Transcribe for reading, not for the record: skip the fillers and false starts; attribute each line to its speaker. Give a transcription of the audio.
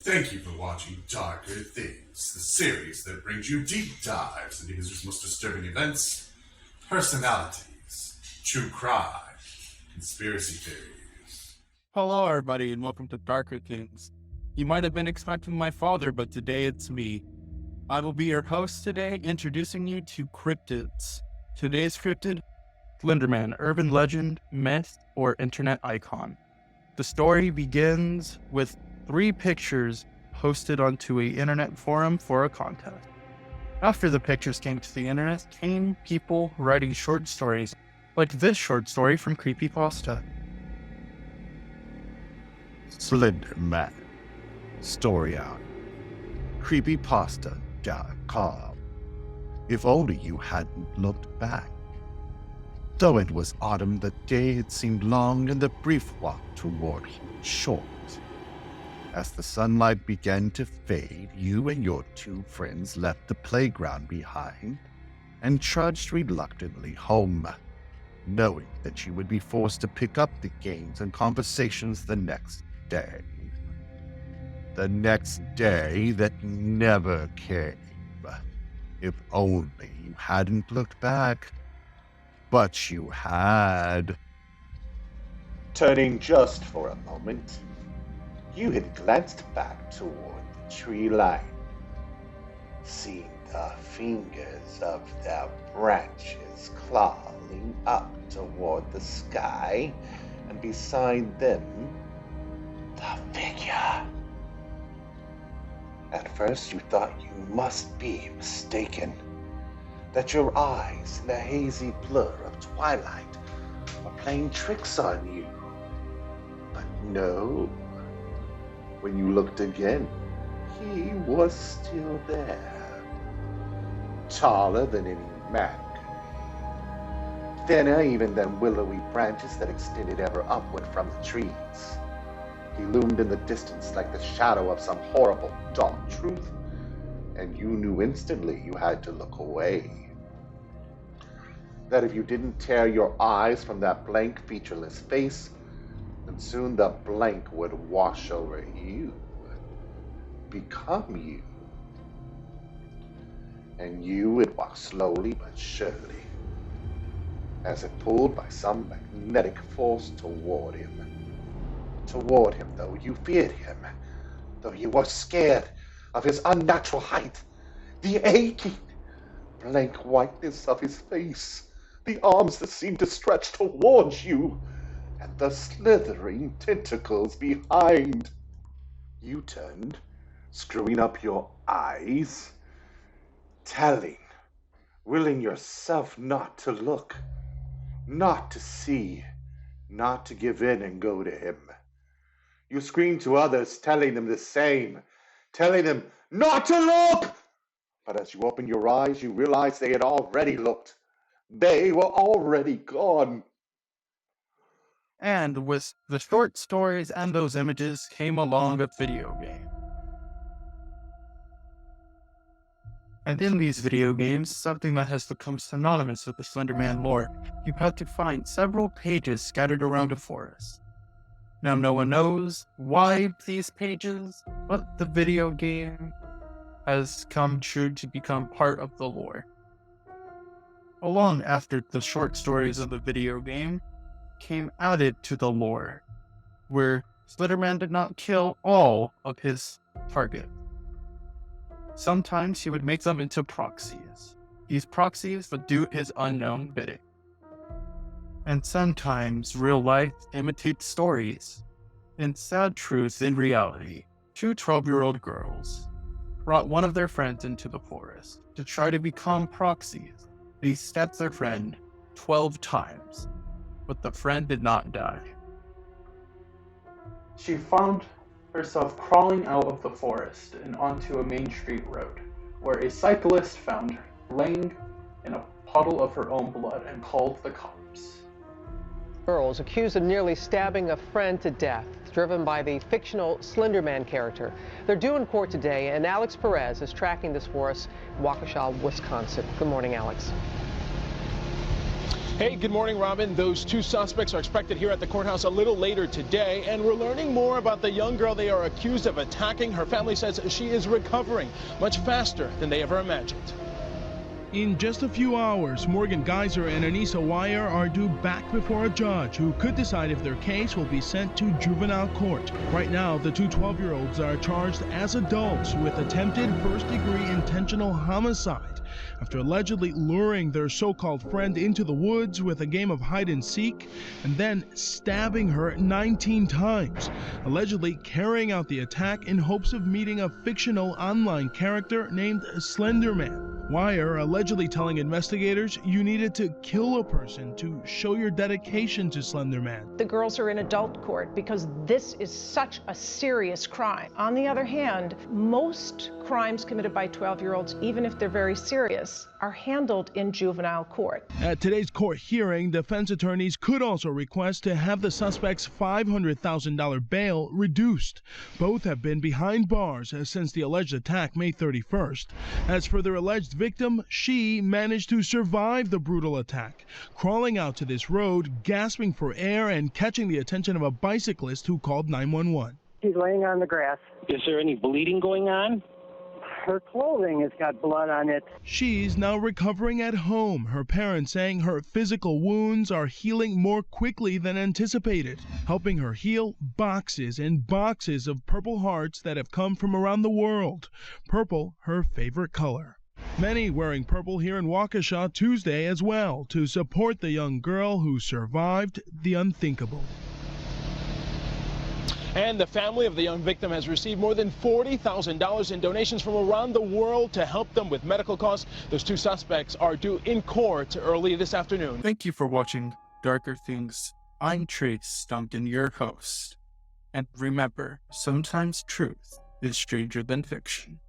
Speaker 1: Thank you for watching Darker Things, the series that brings you deep dives into history's most disturbing events, personalities, true crime, conspiracy theories.
Speaker 2: Hello, everybody, and welcome to Darker Things. You might have been expecting my father, but today it's me. I will be your host today, introducing you to cryptids. Today's cryptid, Slender Man, urban legend, myth, or internet icon. The story begins with 3 pictures posted onto an internet forum for a contest. After the pictures came to the internet, came people writing short stories, like this short story from Creepypasta.
Speaker 3: Slender Man. Story out. Creepypasta.com. If only you hadn't looked back. Though it was autumn, the day had seemed long and the brief walk toward short. As the sunlight began to fade, you and your 2 friends left the playground behind and trudged reluctantly home, knowing that you would be forced to pick up the games and conversations the next day. The next day that never came. If only you hadn't looked back. But you had.
Speaker 4: Turning just for a moment, you had glanced back toward the tree line, seeing the fingers of their branches clawing up toward the sky, and beside them, the figure. At first you thought you must be mistaken, that your eyes in the hazy blur of twilight were playing tricks on you. But no, when you looked again, he was still there, taller than any man, thinner even than willowy branches that extended ever upward from the trees. He loomed in the distance like the shadow of some horrible dark truth, and you knew instantly you had to look away. That if you didn't tear your eyes from that blank, featureless face, then soon the blank would wash over you, become you. And you would walk slowly but surely, as if pulled by some magnetic force toward him. Toward him, though you feared him, though you were scared of his unnatural height, the aching, blank whiteness of his face, the arms that seemed to stretch towards you, and the slithering tentacles behind. You turned, screwing up your eyes, willing yourself not to look, not to see, not to give in and go to him. You screamed to others, telling them the same, telling them not to look. But as you opened your eyes, you realized they had already looked. They were already gone.
Speaker 2: And with the short stories and those images came along a video game. And in these video games, something that has become synonymous with the Slender Man lore, you have to find several pages scattered around a forest. Now, no one knows why these pages, but the video game has come true to become part of the lore. Along after the short stories of the video game came added to the lore, where Slender Man did not kill all of his targets. Sometimes he would make them into proxies. These proxies would do his unknown bidding. And sometimes real life imitates stories. In sad truth, in reality, 2 12-year-old girls brought one of their friends into the forest to try to become proxies. They stabbed their friend 12 times, but the friend did not die. She found herself crawling out of the forest and onto a main street road, where a cyclist found her laying in a puddle of her own blood and called the cops.
Speaker 5: Girls accused of nearly stabbing a friend to death, driven by the fictional Slender Man character. They're due in court today, and Alex Perez is tracking this for us in Waukesha, Wisconsin. Good morning, Alex.
Speaker 6: Hey, good morning, Robin. Those two suspects are expected here at the courthouse a little later today, and we're learning more about the young girl they are accused of attacking. Her family says she is recovering much faster than they ever imagined.
Speaker 7: In just a few hours, Morgan Geyser and Anissa Wire are due back before a judge who could decide if their case will be sent to juvenile court. Right now, the two 12-year-olds are charged as adults with attempted first-degree intentional homicide after allegedly luring their so-called friend into the woods with a game of hide-and-seek and then stabbing her 19 times, allegedly carrying out the attack in hopes of meeting a fictional online character named Slender Man. Wire allegedly telling investigators you needed to kill a person to show your dedication to Slender Man.
Speaker 8: The girls are in adult court because this is such a serious crime. On the other hand, most crimes committed by 12-year-olds, even if they're very serious, are handled in juvenile court.
Speaker 7: At today's court hearing, defense attorneys could also request to have the suspect's $500,000 bail reduced. Both have been behind bars since the alleged attack May 31st. As for their alleged victim, she managed to survive the brutal attack, crawling out to this road, gasping for air and catching the attention of a bicyclist who called 911.
Speaker 9: She's laying on the grass.
Speaker 10: Is there any bleeding going on?
Speaker 9: Her clothing has got blood on it.
Speaker 7: She's now recovering at home, her parents saying her physical wounds are healing more quickly than anticipated, helping her heal boxes and boxes of Purple Hearts that have come from around the world. Purple, her favorite color. Many wearing purple here in Waukesha Tuesday as well to support the young girl who survived the unthinkable.
Speaker 6: And the family of the young victim has received more than $40,000 in donations from around the world to help them with medical costs. Those two suspects are due in court early this afternoon.
Speaker 2: Thank you for watching Darker Things. I'm Trace Duncan, your host. And remember, sometimes truth is stranger than fiction.